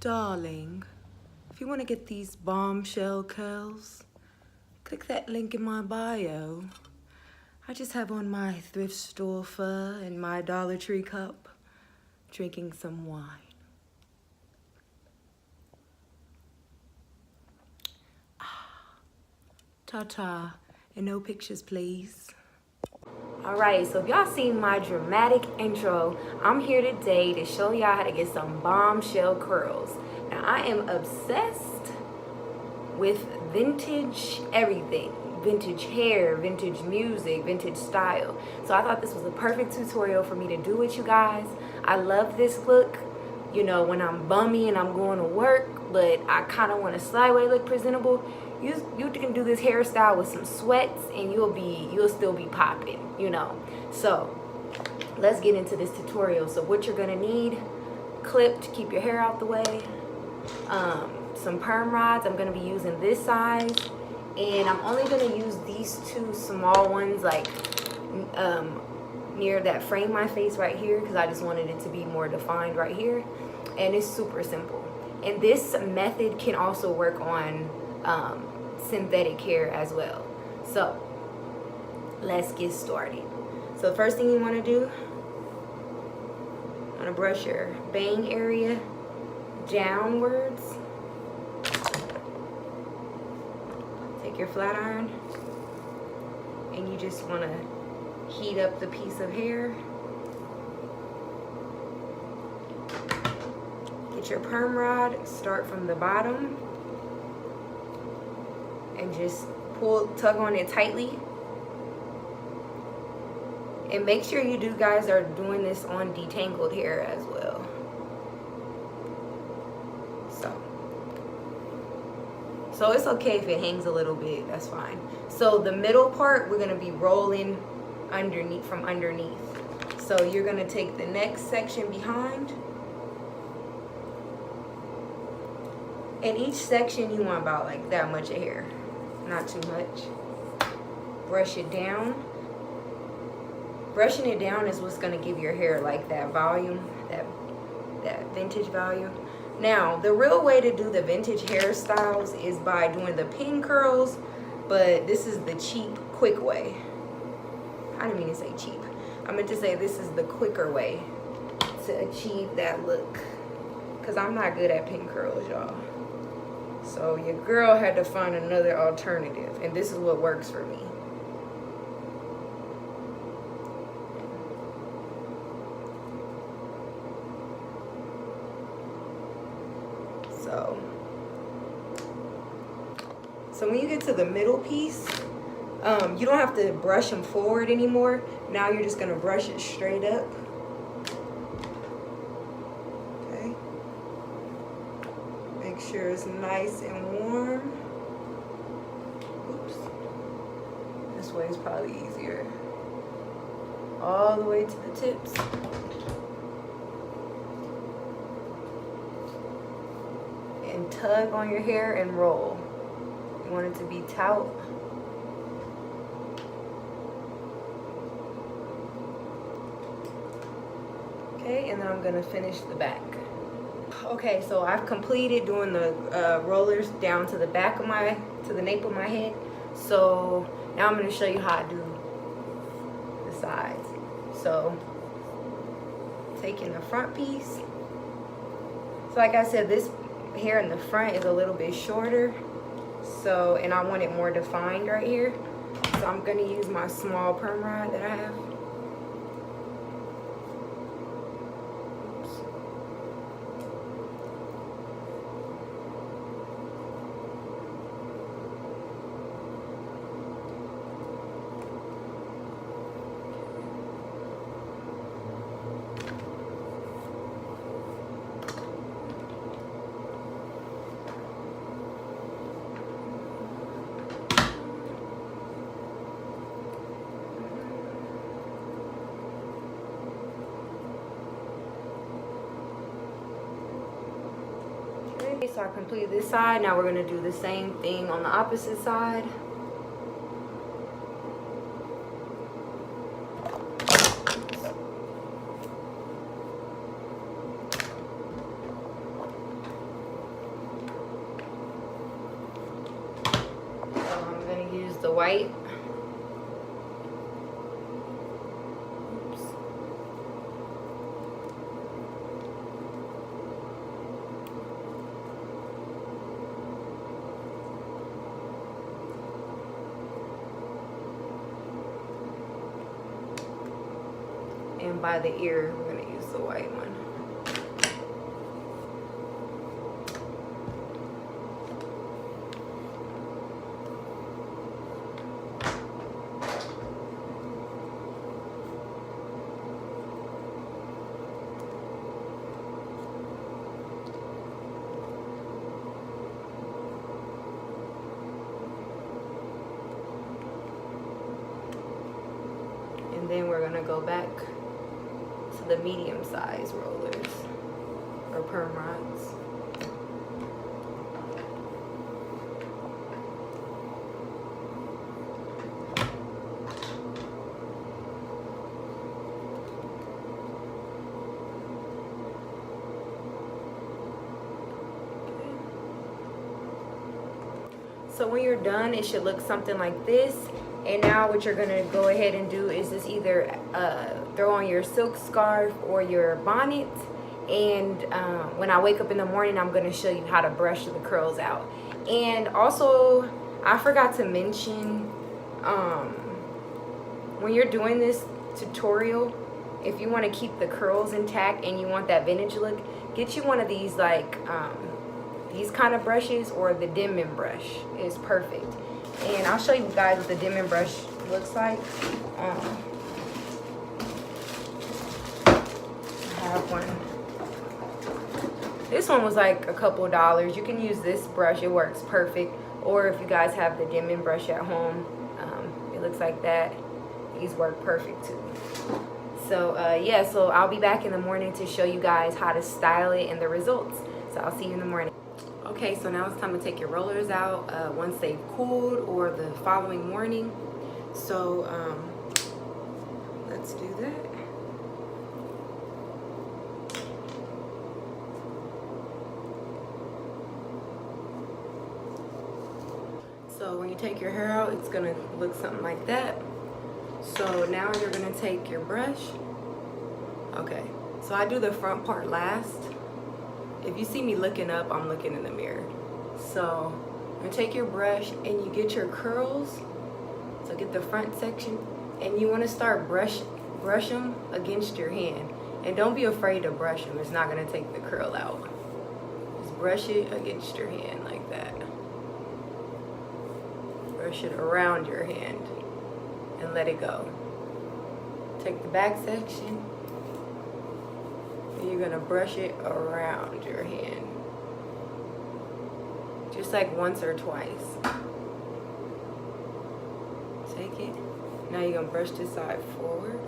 Darling, if you want to get these bombshell curls, click that link in my bio. I just have on my thrift store fur and my Dollar Tree cup, drinking some wine. Ta-ta, and no pictures, please. All right, so if y'all seen my dramatic intro, I'm here today to show y'all how to get some bombshell curls. Now, I am obsessed with vintage everything. Vintage hair, vintage music, vintage style. So I thought this was a perfect tutorial for me to do with you guys. I love this look, you know, when I'm bummy and I'm going to work, but I kind of want a slideway look presentable. You can do this hairstyle with some sweats and you'll still be popping, you know. So let's get into this tutorial. So what you're gonna need: clip to keep your hair out the way, some perm rods. I'm gonna be using this size, and I'm only gonna use these two small ones, like near that frame my face right here, because I just wanted it to be more defined right here. And it's super simple. And this method can also work on synthetic hair as well. So let's get started. So the first thing you want to do, you want to brush your bang area downwards. Take your flat iron and you just want to heat up the piece of hair. Get your perm rod, start from the bottom and just tug on it tightly. And make sure you guys are doing this on detangled hair as well. So it's okay if it hangs a little bit, that's fine. So the middle part, we're gonna be rolling underneath, from underneath. So you're gonna take the next section behind, and each section you want about like that much of hair, not too much. Brush it down. Brushing it down is what's gonna give your hair like that volume, that vintage volume. Now, the real way to do the vintage hairstyles is by doing the pin curls, but this is the cheap, quick way. I didn't mean to say cheap. I meant to say this is the quicker way to achieve that look, because I'm not good at pin curls, y'all. So your girl had to find another alternative, and this is what works for me. So when you get to the middle piece, you don't have to brush them forward anymore. Now you're just gonna brush it straight up. Okay. Make sure it's nice and warm. Oops. This way is probably easier. All the way to the tips. And tug on your hair and roll. You want it to be taut. Okay, and then I'm gonna finish the back. Okay, so I've completed doing the rollers down to the back of to the nape of my head. So now I'm gonna show you how I do the sides. So taking the front piece. So like I said, this hair in the front is a little bit shorter. So, and I want it more defined right here. So I'm gonna use my small perm rod that I have. So I completed this side. Now we're going to do the same thing on the opposite side. white. And by the ear, we're going to use the white one. And then we're going to go back to the medium size rollers or perm rods. So when you're done, it should look something like this. And now what you're gonna go ahead and do is just either throw on your silk scarf or your bonnet. And when I wake up in the morning, I'm gonna show you how to brush the curls out. And also, I forgot to mention, when you're doing this tutorial, if you wanna keep the curls intact and you want that vintage look, get you one of these like, these kind of brushes, or the dimming brush is perfect. And I'll show you guys what the dimming brush looks like. I have one. This one was like a couple dollars. You can use this brush, it works perfect. Or if you guys have the dimming brush at home, it looks like that. These work perfect too. So yeah, so I'll be back in the morning to show you guys how to style it and the results. So I'll see you in the morning. Okay, so now it's time to take your rollers out once they've cooled, or the following morning. So let's do that. So when you take your hair out, it's gonna look something like that. So now you're gonna take your brush. Okay, so I do the front part last. If you see me looking up, I'm looking in the mirror. So you take your brush and you get your curls. So get the front section, and you want to start brush them against your hand. And don't be afraid to brush them. It's not going to take the curl out. Just brush it against your hand like that. Brush it around your hand and let it go. Take the back section. You're gonna brush it around your hand, just like once or twice. Take it. Now you're gonna brush this side forward.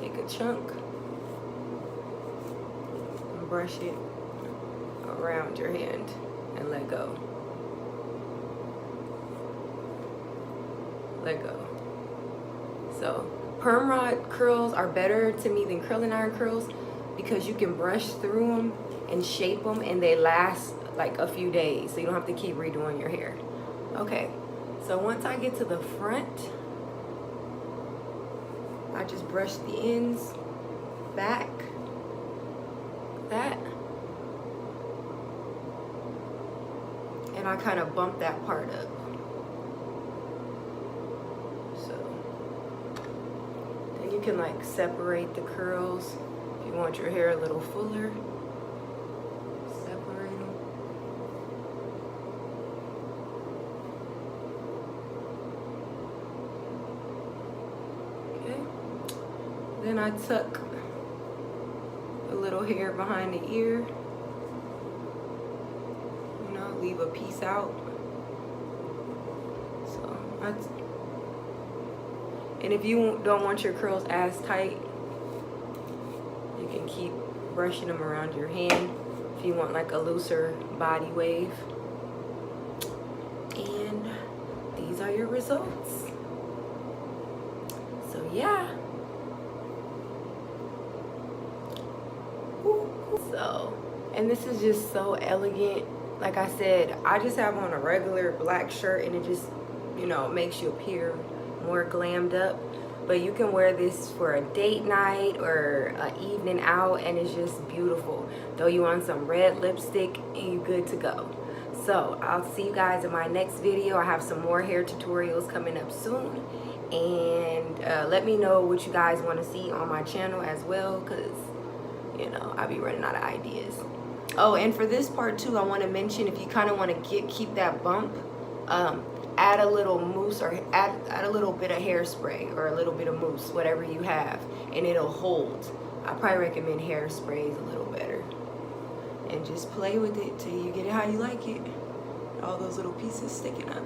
Take a chunk and brush it around your hand and let go. Let go. So perm rod curls are better to me than curling iron curls because you can brush through them and shape them, and they last like a few days, so you don't have to keep redoing your hair. Okay, so once I get to the front, I just brush the ends back, that, and I kind of bump that part up. You can like separate the curls if you want your hair a little fuller. Separate them. Okay. Then I tuck a little hair behind the ear. You know, leave a piece out. So and if you don't want your curls as tight, you can keep brushing them around your hand if you want like a looser body wave. And these are your results. So yeah. So, and this is just so elegant. like I said, I just have on a regular black shirt and it just, you know, makes you appear more glammed up. But you can wear this for a date night or an evening out and it's just beautiful. Throw you on some red lipstick and you good to go. So I'll see you guys in my next video. I have some more hair tutorials coming up soon. And let me know what you guys want to see on my channel as well, because, you know, I'll be running out of ideas. Oh, and for this part too, I want to mention, if you kind of want to keep that bump, add a little mousse or add a little bit of hairspray or a little bit of mousse, whatever you have, and it'll hold. I probably recommend hairsprays a little better. And just play with it till you get it how you like it. All those little pieces sticking up.